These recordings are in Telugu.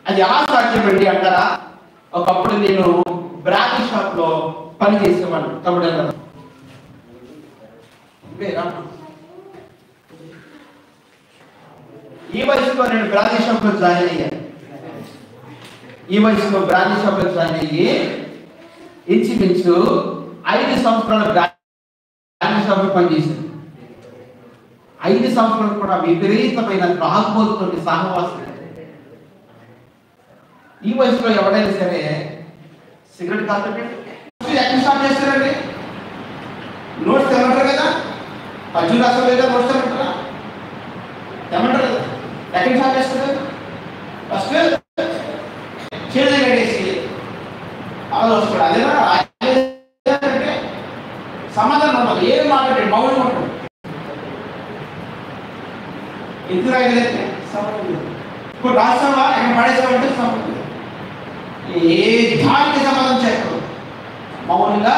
అది ఎలా సాధ్యపడి అంటారా? ఒకప్పుడు నేను బ్రాంచ్ షాప్ లో పని చేసేవాడిని. తమ్ముడు ఈ వయసులో నేను బ్రాంచ్ షాప్ లో జాయిన్ అయ్యాను. ఈ వయసులో బ్రాంచ్ షాప్ లో జాయిన్ అయ్యి ఇంచుమించు 5 సంవత్సరాల బ్రాంచ్ షాప్ లో పనిచేశాను. 5 సంవత్సరాలు కూడా విపరీతమైన త్రాగుబోతుతో సహవాసం. ఈ వయసులో ఎవరైనా సరే సిగరెట్ కాదండి ఎక్కడ స్టార్ట్ చేస్తారండి? నోట్స్ తెమ్మంటారు కదా, పద్యం రాస్తారు లేదా, నోట్స్ తెమ్మంటారా? తెమ్మంటారు కదా, ఎక్కడ స్టార్ట్ చేస్తారు? ఫస్ట్ చేతులు కట్టేసి అలా వస్తాడు. అదేనా అంటే సమాధానం ఉండదు, ఏం మాట్లాడండి, మౌనం ఉంటుంది. ఎందుకు రాయలేదంటే సమాధానం ఇప్పుడు రాస్తావా ఎక్కడ పడేసావంటే సమాధానం ఏ దానికి సమాధానం చెప్పరు, మౌనంగా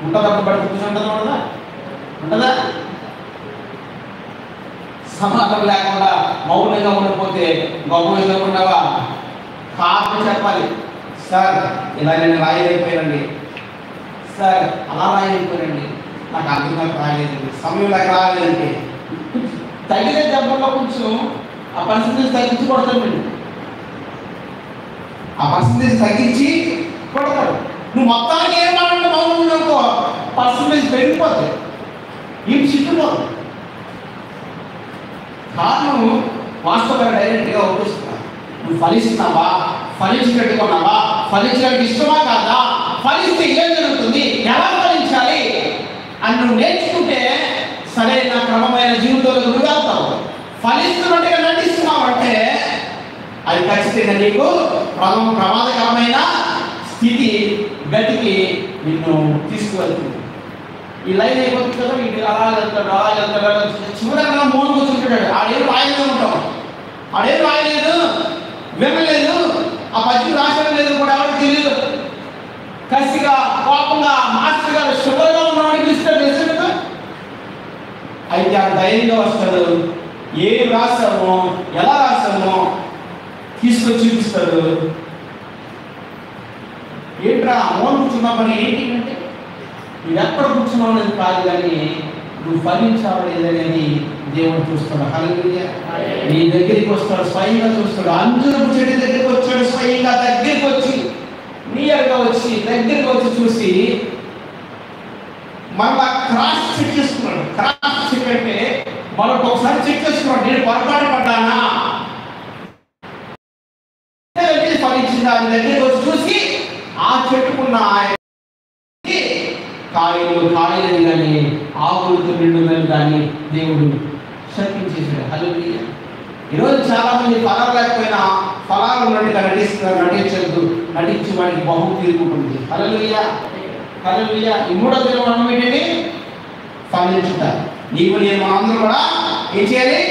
ఉంటుందా? బట్టి కూర్చుంటుందా? ఉండదా? ఉంటుందా? సమాధానం లేకుండా మౌనంగా ఉండిపోతే గొప్ప ఉండవా? కారణం చెప్పాలి. సార్ ఇలా నేను రాయలేకపోయానండి, సార్ అలా రాయలేకపోయానండి, నాకు అర్థం రాయలేదండి, సమయం లేక రాలేదండి. తగిలే దెబ్బల్లో కొంచెం ఆ పర్సంటేజ్ తగ్గించి కొడతాడు. ఆ పర్సంటేజ్ తగ్గించి కొడతాడు. నువ్వు మొత్తానికి ఏమన్నా మౌనం అనుకో, పర్సంటేజ్ పెరిగిపోతాయి, ఇవి చిట్టుకోదు. కారణం వాస్తవంగా డైరెక్ట్గా ఒప్పిస్తున్నా. నువ్వు ఫలిస్తున్నావా, ఫలించినట్టుకున్నావా, ఫలించడానికి ఇష్టమా కాదా, ఫలిస్తే ఏం జరుగుతుంది, ఎలా ఫలించాలి అని నువ్వు నేర్చుకుంటే సరైన క్రమమైన జీవితంలో నువ్వు వెళ్తావు. ఫలిస్తున్నట్టుగా నటిస్తున్నావు అంటే అది ఖచ్చితంగా నీకు ప్రమాదకరమైన స్థితి గతికి నిన్ను తీసుకువెళ్తుంది. ఈ లైన్ అయిపోతుంది కదా, వీటి అలా వెళ్తాడు, అలా వెళ్తాడు, చివరగా మౌనం కూర్చుంటాడు. ఆడేం రాయలేదు ఉంటాం, ఆడేం రాయలేదు, వినలేదు, ఆ పద్యం రాసడం లేదు కూడా ఎవరికి తెలియదు. కసిగా కోపంగా మాస్టర్ గారు షుగర్గా ఉన్నవాడికి ఇస్తాడు రిజల్ట్. అయితే ఆ ధైర్యంగా వస్తాడు, ఏం రాసామో ఎలా రాసామో తీసుకొచ్చి చూపిస్తాడు. ఏంట్రా మౌనం కూర్చున్నా పని ఏంటి అంటే, నువ్వు ఎక్కడ కూర్చున్నావు అనేది కాదు, కానీ నువ్వు ఫలించావు లేదనేది దేవుడు చూస్తాడు. హల్లెలూయా. నీ దగ్గరికి వస్తాడు, స్వయంగా చూస్తాడు. అంజూరపు చెట్టు దగ్గరికి వచ్చాడు, స్వయంగా దగ్గరికి వచ్చి నియర్గా వచ్చి దగ్గరికి వచ్చి చూసి మళ్ళా క్రాస్ చెక్ చేసుకున్నాడు. క్రాస్ చెక్ అంటే మరొకసారి చెక్ చేసుకున్నాడు, నేను పొరపాటు పడ్డానా, ఫలించిందా అని దగ్గరికి వచ్చి చూసి ఆ చెట్టుకున్న కాయలు కానీ ఆకులతో నిండుదని కానీ దేవుడు శక్తించేశాడు. హల్లెలూయా. ఈరోజు చాలా మంది ఫలాలు లేకపోయినా ఫలాలు ఉన్నట్టుగా నటించద్దు, నటించి వాడికి బహు తీరుకుంటుంది. హల్లెలూయా, హల్లెలూయా. ఈ 3వ దినం ఏంటంటే ఫలించుట. నీవు నేను అందరూ కూడా ఏం చేయాలి?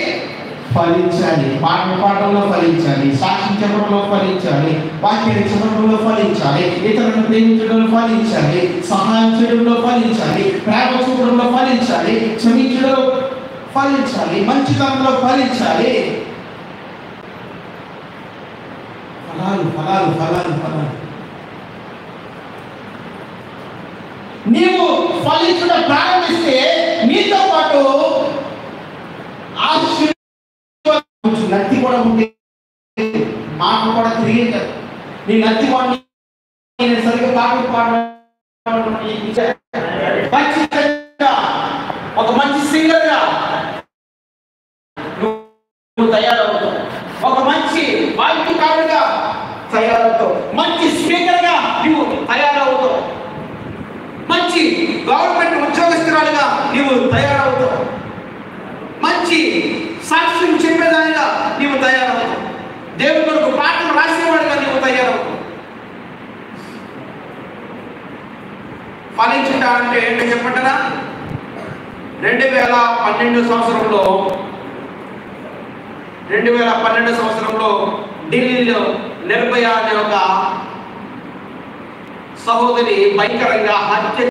ఫలించాలి. పాఠంలో ఫలించాలి, సాక్ష్యం చెప్పడంలో ఫలించాలి, వాక్యాన్ని చెప్పడంలో ఫలించాలి, ఇతరులను ప్రేమించడంలో ఫలించాలి, సహాయం చేయడంలో ఫలించాలి, ప్రేమ చూపడంలో ఫలించాలి, క్షమించడంలో ఫలించాలి, మంచితనంలో ఫలించాలి. ఫలాలు ఫలాలు ఫలాలు ఫలాలు. నీవు ఫలించడం ప్రారంభిస్తే నీతో పాటు నత్తి కూడా ఉంటే మాట కూడా తిరిగేది కదా. నీ నత్తి వాడిని నేను సరిగ్గా ఒక మంచి సింగర్గా నువ్వు తయారవుతావు, ఒక మంచి వాయిద్యకారుడిగా తయారవుతావు, మంచి స్పీకర్గా నువ్వు తయారవుతావు, మంచి గవర్నమెంట్ ఉద్యోగస్తురాలుగా నువ్వు తయారవుతావు, మంచి సాక్ష్యం చెప్పేదానిగా నీవు తయారవుతావు, దేవుడి కొరకు పాటలు రాసేవాడిగా నీవు తయారవుతావు. ఫలించుంటారంటే ఏంటో చెప్పంటారా? 2012 సంవత్సరంలో ఢిల్లీలో నిర్భయ అనే ఒక సహోదరి భయంకరంగా హత్య